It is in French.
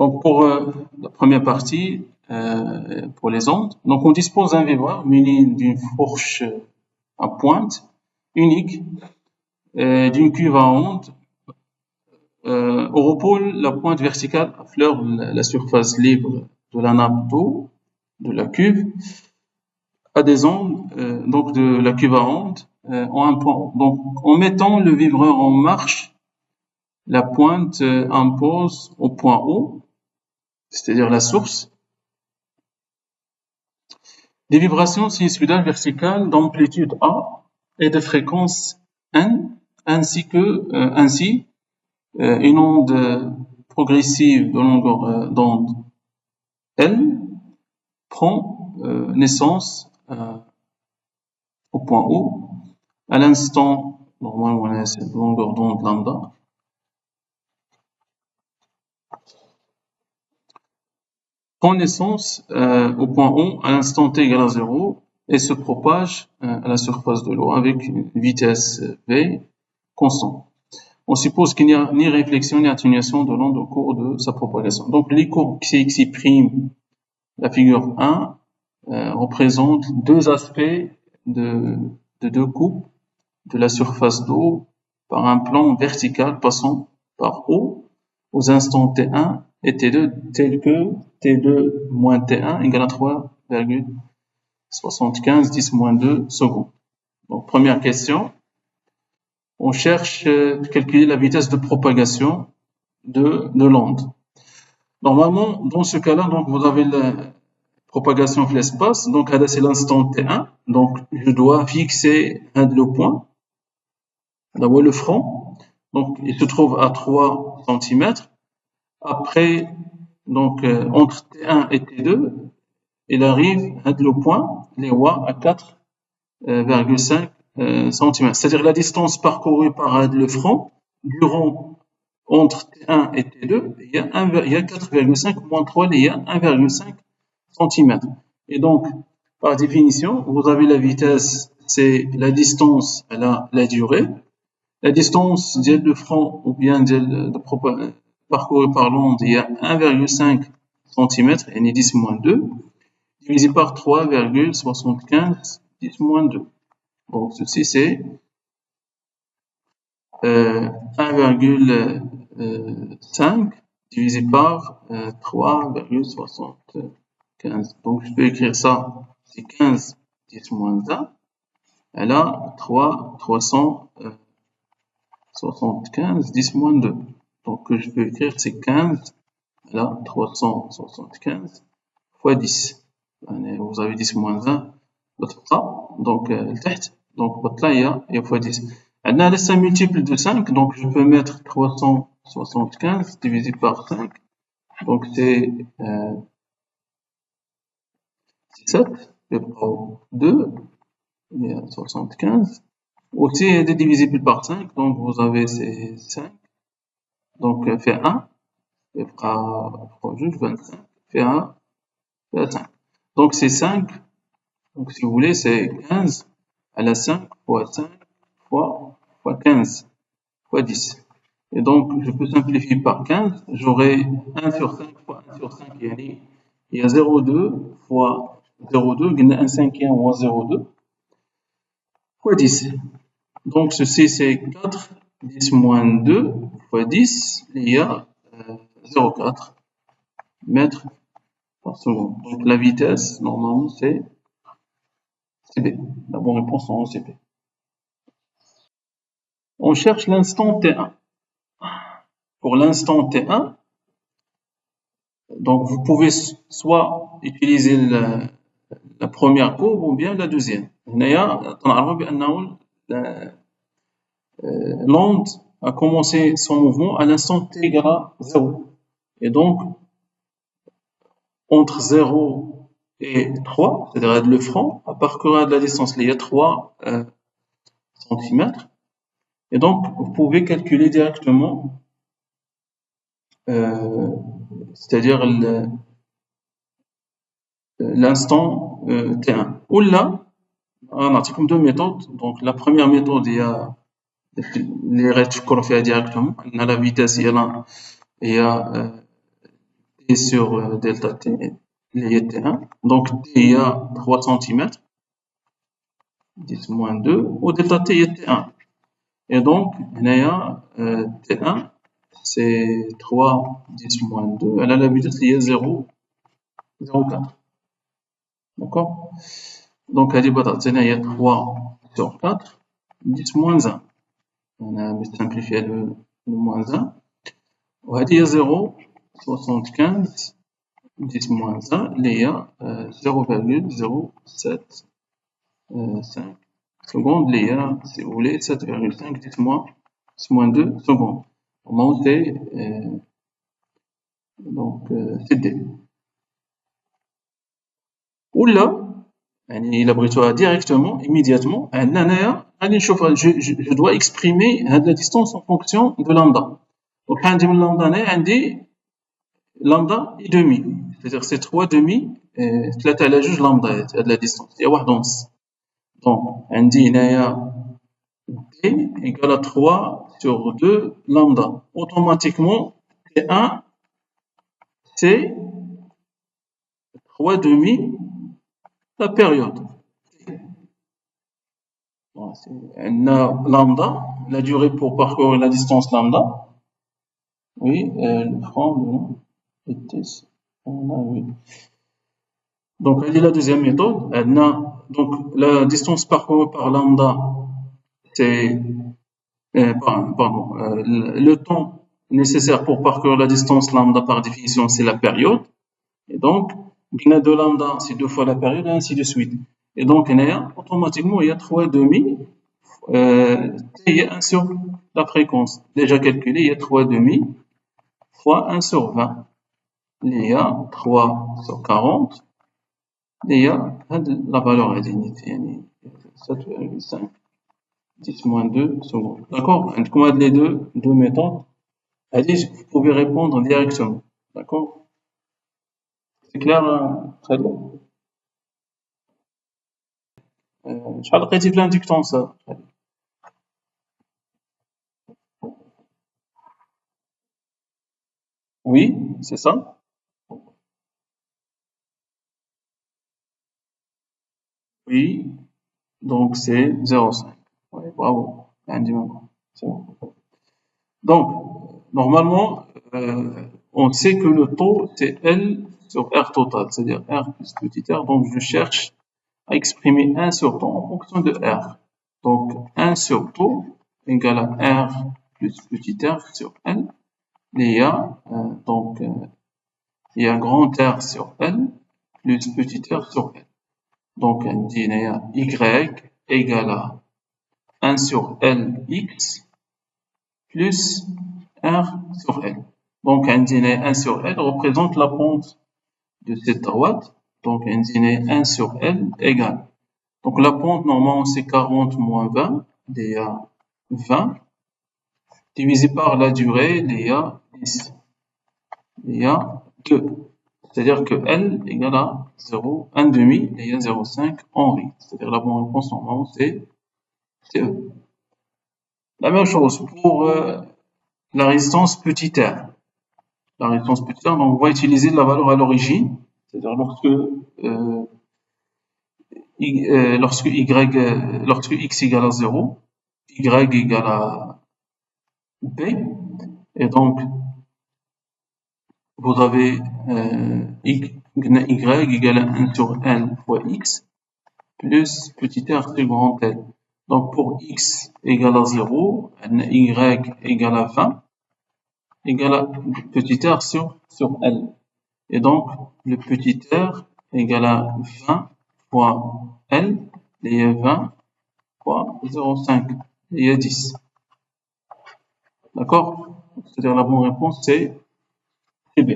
Donc, pour la première partie, pour les ondes, donc on dispose d'un vibreur muni d'une fourche à pointe unique, d'une cuve à ondes. Au repos, la pointe verticale affleure la surface libre de la nappe d'eau de la cuve à des ondes, donc de la cuve à ondes, en un point. Donc, en mettant le vibreur en marche, la pointe impose au point O, c'est-à-dire la source, des vibrations sinusoïdales verticales d'amplitude A et de fréquence N, ainsi une onde progressive de longueur d'onde L prend naissance au point O à l'instant, normalement on a cette longueur d'onde lambda, prend naissance au point O à l'instant t égale à 0 et se propage à la surface de l'eau avec une vitesse v constante. On suppose qu'il n'y a ni réflexion ni atténuation de l'onde au cours de sa propagation. Donc les courbes xi', la figure 1, représente deux aspects de deux coupes de la surface d'eau par un plan vertical passant par O aux instants T1 et T2 tel que T2 moins T1 égale à 3,75 10 moins 2 secondes. Donc première question, on cherche à calculer la vitesse de propagation de l'onde. Normalement, dans ce cas-là, donc vous avez la propagation de l'espace, donc là c'est l'instant T1, donc je dois fixer le point, d'abord le front, donc il se trouve à 3 cm. Après, donc entre T1 et T2, il arrive le point, les WA à 4,5 cm. C'est-à-dire la distance parcourue par le front durant entre T1 et T2, il y a 4,5 moins 3, il y a 1,5 cm. Et donc, par définition, vous avez la vitesse, c'est la distance à la durée. La distance de front ou bien de parcouru par l'onde, il y a 1,5 cm, et 10 moins 2, divisé par 3,75 10 moins 2. Donc, ceci, c'est 1,5 divisé par 3,75. Donc, je peux écrire ça, c'est 15 10 moins 1. Et là, 375 10 moins 2. Donc, je peux écrire, c'est 15, là, 375 fois 10. Vous avez 10 moins 1, l'autre pas, donc, donc, là, il y a fois 10. Maintenant, là, c'est un multiple de 5, donc je peux mettre 375 divisé par 5. Donc, c'est 7, et par 2, il y a 75. Aussi, il y a des divisibles par 5, donc vous avez ces 5. Donc, fait 1, et fera juste 25, fait 1, fait 5. Donc, c'est 5. Donc, si vous voulez, c'est 15 à la 5 fois 5 fois 15 fois 10. Et donc, je peux simplifier par 15. J'aurai 1 sur 5 fois 1 sur 5. Il y a 0,2 fois 0,2. Il y a 1 cinquième moins 0,2 fois 10. Donc, ceci, c'est 4. 10 moins 2 fois 10. Il y a 0,4 mètres par seconde. Donc, la vitesse, normalement, c'est CP. La bonne réponse en CP. On cherche l'instant T1. Pour l'instant T1, donc vous pouvez soit utiliser la première courbe ou bien la deuxième. L'onde a commencé son mouvement à l'instant T égale à 0. Et donc, entre 0 et 3, c'est-à-dire le front, à parcourir de la distance, il y a 3 cm. Et donc, vous pouvez calculer directement, c'est-à-dire l'instant T1. Ou là, on a comme deux méthodes. Donc, la première méthode, il y a les règles qu'on fait directement. On a la vitesse, il y a et sur delta T, il y a T1. Donc, T, il y a 3 cm, 10 moins 2, au delta T, il y a T1. Et donc, il y a T1, c'est 3, 10 moins 2. Elle a la vitesse, il y a 0, 0,4. D'accord? Donc, il y a 3 sur 4, 10 moins 1. On a simplifié le moins 1. Il y a 0, 75, 10 moins 1, il y a 0,075 secondes, il y a, si vous voulez, 7,5, 10 moins 2 secondes. On va monter, donc, c'est D. Ou là, il abritoit directement, immédiatement, je dois exprimer la distance en fonction de lambda. Donc, lambda et demi. C'est-à-dire, c'est 3 demi, ثلاثة على جوج lambda, c'est la distance. Il y a واحد ونص. Donc, عندي هنايا T égale à 3 sur 2 lambda. Automatiquement, T1, c'est 3 demi la période. Lambda, la durée pour parcourir la distance lambda. Oui, le franc de oui. Donc, elle est la deuxième méthode. Donc, la distance parcourue par lambda, c'est le temps nécessaire pour parcourir la distance lambda par définition, c'est la période. Et donc, de lambda, c'est 2 fois la période, et ainsi de suite. Et donc, automatiquement, il y a 3 demi, il y a 1 sur la fréquence. Déjà calculé, il y a 3 demi fois 1 sur 20. Il y a 3 sur 40. Il y a la valeur d'unité, 7,5. 10 moins 2 secondes. D'accord? Comme les deux méthodes, vous pouvez répondre directement. D'accord? C'est clair? Très bien. شحال لقيتي في l'inductance? Oui, c'est ça. Oui, donc c'est 0,5. Ouais, bravo. C'est bon. Donc, normalement, on sait que le taux, c'est L sur R total, c'est-à-dire R plus petit r. Donc, je cherche à exprimer 1 sur taux en fonction de R. Donc, 1 sur taux égale à R plus petit r sur L. Il y a, il y a grand R sur L plus petit r sur L. Donc, on dit il y a Y égale à 1 sur Lx plus R sur L. Donc, un dîner 1 sur L représente la pente de cette droite. Donc, un dîner 1 sur L égale. Donc, la pente, normalement, c'est 40 moins 20, il y a 20, divisé par la durée, il y a 10. Il y a 2. C'est-à-dire que L égale à 0, 1 demi, il y a 0,5 Henri. C'est-à-dire la bonne réponse, normalement, c'est E. La même chose pour la résistance petit r. La résistance petit r, donc on va utiliser la valeur à l'origine, c'est-à-dire lorsque x égale à 0, y égale à b, et donc vous avez y égale à 1 sur n fois x, plus petit r c'est grand L. Donc pour x égale à 0, y égale à 20, égale à petit r sur L. Et donc, le petit r égale à 20 fois L, il y a 20 fois 0,5, il y a 10. D'accord? C'est-à-dire la bonne réponse, c'est B.